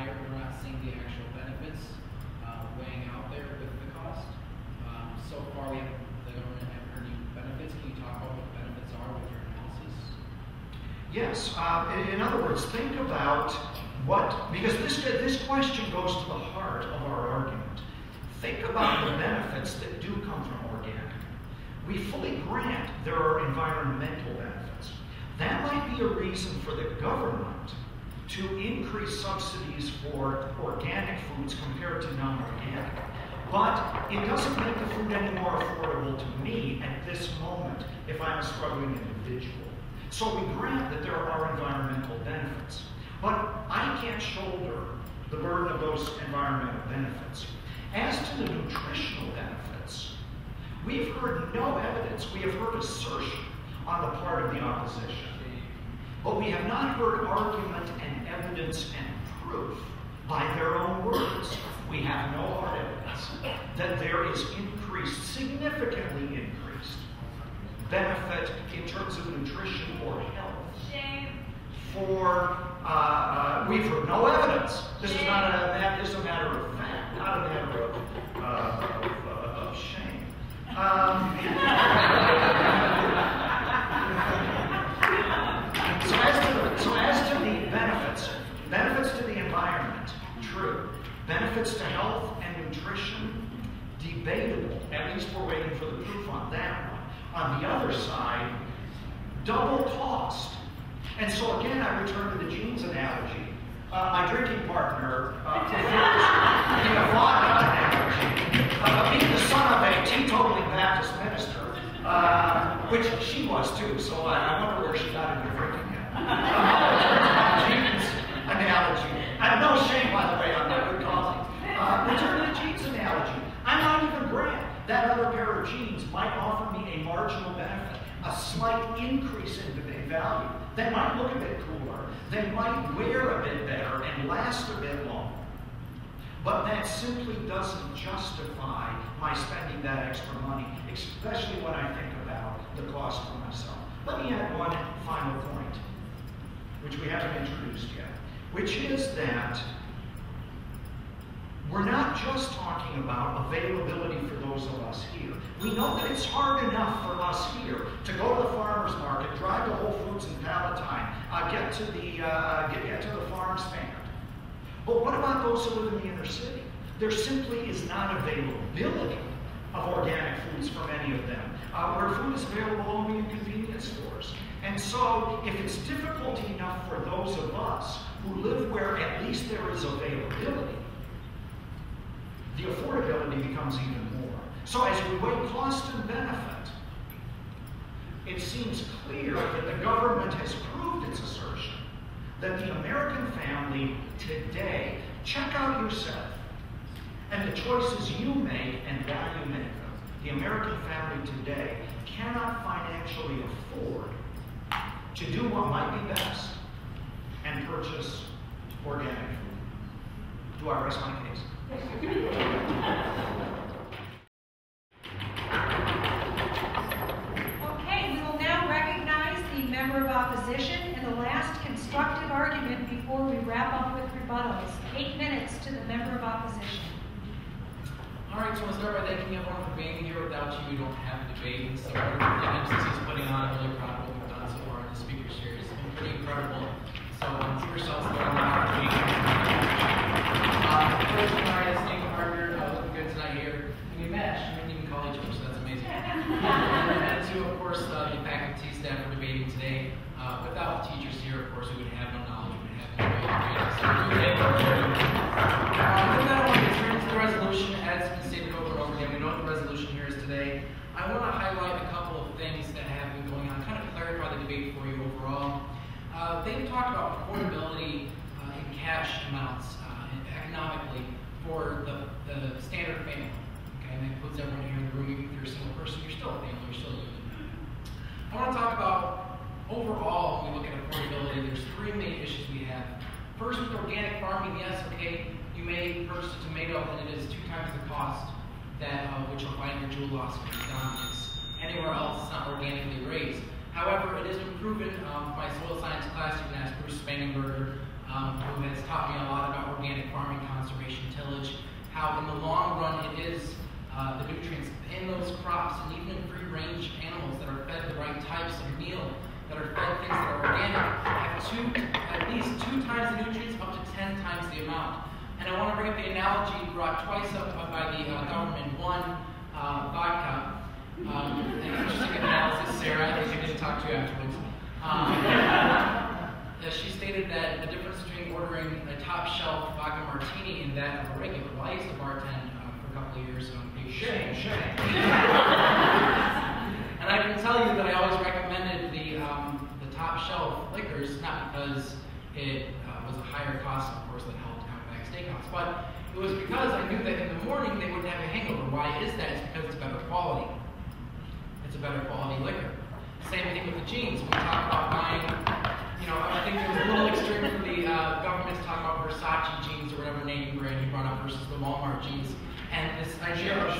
higher. We're not seeing the actual benefits weighing out there with the cost. So far, the government haven't heard any benefits. Can you talk about what the benefits are with your analysis? Yes. In other words, think about because this question goes to the heart of our argument. Think about the benefits that do come from organic. We fully grant there are environmental benefits. That might be a reason for the government to increase subsidies for organic foods compared to non-organic. But it doesn't make the food any more affordable to me at this moment if I'm a struggling individual. So we grant that there are environmental benefits. But I can't shoulder the burden of those environmental benefits. As to the nutritional benefits, we've heard no evidence. We have heard assertion on the part of the opposition. But we have not heard argument and evidence and proof by their own words. We have no hard evidence that there is significantly increased benefit in terms of nutrition or health. We've heard no evidence. This is not this is a matter of fact, not a matter of shame. So as to the benefits to the environment, true. Benefits to health and nutrition, debatable. At least we're waiting for the proof on that one. On the other side, double cost. And so again, I return to the jeans analogy. My drinking partner prefers the vodka analogy. Being the son of a teetotaling Baptist minister, which she was too, so I wonder where she got into drinking at. Jeans analogy. I have no shame, by the way, on my good calling. Return to the jeans analogy. I might even grant that other pair of jeans might offer me a marginal benefit, a slight increase in value. They might look a bit cooler. They might wear a bit better and last a bit longer. But that simply doesn't justify my spending that extra money, especially when I think about the cost for myself. Let me add one final point, which we haven't introduced yet, which is that we're not just talking about availability for those of us here. We know that it's hard enough for us here to go to the farmer's market, drive to Whole Foods in Palatine, get to the farm stand. But what about those who live in the inner city? There simply is not availability of organic foods for many of them, where food is available only in convenience stores. And so, if it's difficult enough for those of us who live where at least there is availability, the affordability becomes even more. So as we weigh cost and benefit, it seems clear that the government has proved its assertion that the American family today, check out yourself, and the choices you make and value make them, the American family today cannot financially afford to do what might be best and purchase organic food. Do I rest my case? Okay, we will now recognize the member of opposition and the last constructive argument before we wrap up with rebuttals. 8 minutes to the member of opposition. All right, so we'll start by thanking everyone for being here. Without you, we don't have a debate. So the MCC is putting on. I'm really proud of what we've done so far in the speaker series. It's been pretty incredible. So give yourselves a round of applause. First, my esteemed partner, looking good tonight here. And we matched. We didn't even call each other, so that's amazing. And to, of course, the faculty staff for debating today. Without teachers here, of course, we would have no knowledge. We would have no way of debating. So with that, I want to turn to the resolution. As has been stated over and over again, we know what the resolution here is today. I want to highlight a couple of things that have been going on, kind of clarify the debate for you overall. They've talked about affordability in cash amounts economically for the standard family. Okay, and that includes everyone here in the room. Even if you're a single person, you're still a family, you're still living. I want to talk about overall, when we look at affordability, there's 3 main issues we have. First, with organic farming, yes, okay, you may purchase a tomato and it is 2 times the cost that which you'll find your jewel loss in McDonald's. Anywhere else, it's not organically raised. However, it has been proven, my soil science class, you can ask Bruce Spangenberger, who has taught me a lot about organic farming, conservation, tillage, how in the long run it is the nutrients in those crops and even in free-range animals that are fed the right types of meal, that are fed things that are organic, have at least 2 times the nutrients, up to 10 times the amount. And I want to bring up the analogy brought twice up by the government. One, vodka. An interesting analysis, Sarah. I think I didn't talk to you afterwards. She stated that the difference between ordering a top-shelf vodka martini and that of a regular. Well, I used to bartend for a couple of years. Shame. And I can tell you that I always recommended the top-shelf liquors, not because it was a higher cost, of course, than Outback Steakhouse, but it was because I knew that in the morning they wouldn't have a hangover. Why is that? It's because it's better quality. It's a better quality liquor. Same thing with the jeans. When we talk about buying, I think it was a little extreme for the government to talk about Versace jeans or whatever name brand you brought up versus the Walmart jeans. And this idea of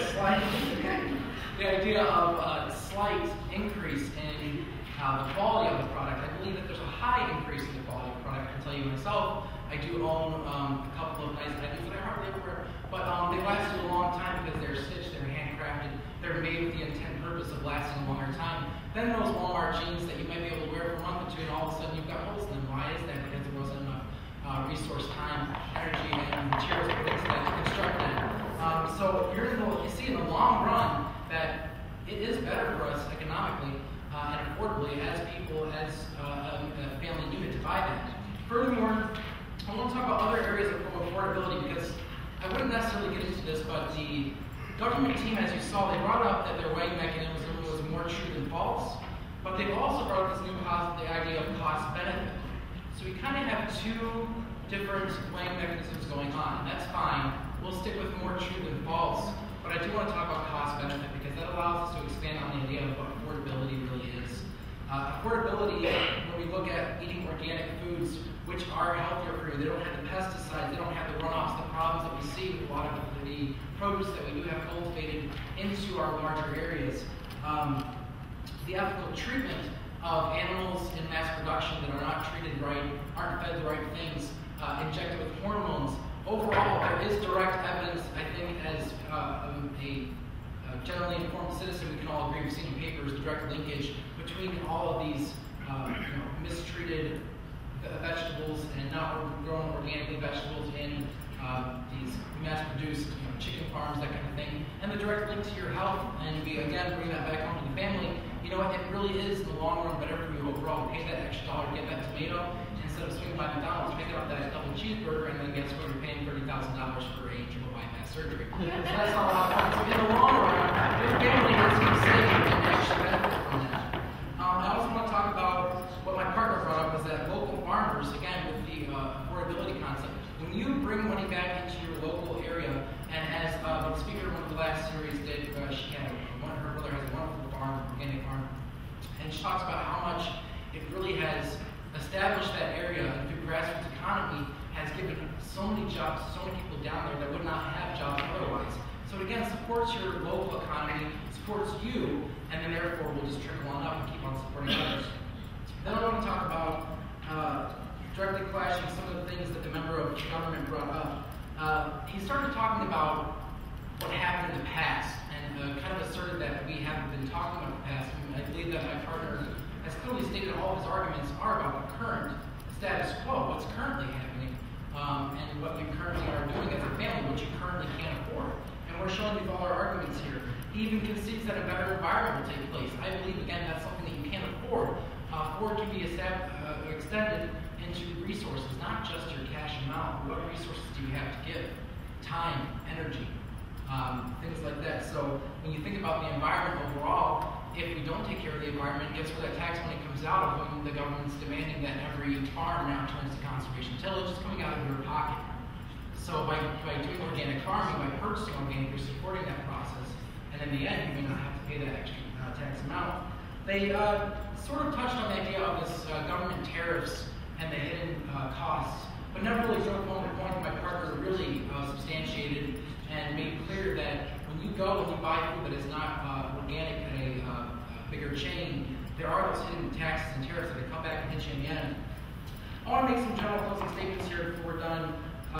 slight increase in the quality of the product. I believe that there's a high increase in the quality of the product. I can tell you myself, I do own a couple of nice items that I hardly ever wear, but they last a long time because they're stitched, they're handcrafted, they're made with the intent purpose of lasting a longer time. Then those Walmart jeans that you might be able to wear for a month or two, and all of a sudden you've got holes in them. Why is that? Because there wasn't enough resource, time, energy, and materials put into that to construct that. So you see in the long run that it is better for us economically and affordably as people, as a family unit to buy that. Furthermore, I want to talk about other areas of affordability because I wouldn't necessarily get into this, but the government team, as you saw, they brought up that their weighing mechanism was more true than false, but they've also brought up this new the idea of cost-benefit. So we kind of have 2 different weighing mechanisms going on, and that's fine. We'll stick with more true than false, but I do want to talk about cost-benefit because that allows us to expand on the idea of what affordability really is. Affordability, when we look at eating organic foods, which are healthier for you, they don't have the pesticides, they don't have the runoffs, the problems that we see with a lot of the produce that we do have cultivated into our larger areas. The ethical treatment of animals in mass production that are not treated right, aren't fed the right things, injected with hormones. Overall, there is direct evidence, I think, as a generally informed citizen, we can all agree, we've seen in papers, direct linkage between all of these mistreated vegetables and not grown organically vegetables in these mass-produced chicken farms, that kind of thing, and the direct link to your health. And we again bring that back home to the family. You know what? It really is in the long run better for you overall. Pay that extra dollar, get that tomato instead of swinging by McDonald's, pick up that double cheeseburger, and then guess what? You're paying $30,000 for a triple bypass surgery. So that's all about fun. So in the long run, your family is going to save and actually benefit from that. I also want to talk about what my partner brought up was that local farmers, again, with the affordability concept. When you bring money back into your local area, and as the speaker of one of the last series did, she had her brother has a wonderful farm, organic farm, and she talks about how much it really has established that area and through grassroots economy has given so many jobs to so many people down there that would not have jobs otherwise. So it again supports your local economy, supports you, and then therefore will just trickle on up and keep on supporting others. Then I want to talk about directly clashing some of the things that the member of government brought up. He started talking about what happened in the past and kind of asserted that we haven't been talking about the past. And I believe that my partner has clearly stated all of his arguments are about the current status quo, what's currently happening, and what we currently are doing as a family, which you currently can't afford. And we're showing you all our arguments here. He even concedes that a better environment will take place. I believe, again, that's something that you can't afford. Or can be extended into resources, not just your cash amount. What resources do you have to give? Time, energy, things like that. So when you think about the environment overall, if we don't take care of the environment, guess where that tax money comes out of when the government's demanding that every farm now turns to conservation tillage? It's coming out of your pocket. So by doing organic farming, by purchasing organic, you're supporting that process. And in the end, you may not have to pay that extra tax amount. They sort of touched on the idea of this government tariffs and the hidden costs, but never really drove home the point that my partner really substantiated and made clear that when you go and you buy food that is not organic in a bigger chain, there are those hidden taxes and tariffs that come back and hit you in the end. I want to make some general closing statements here before we're done.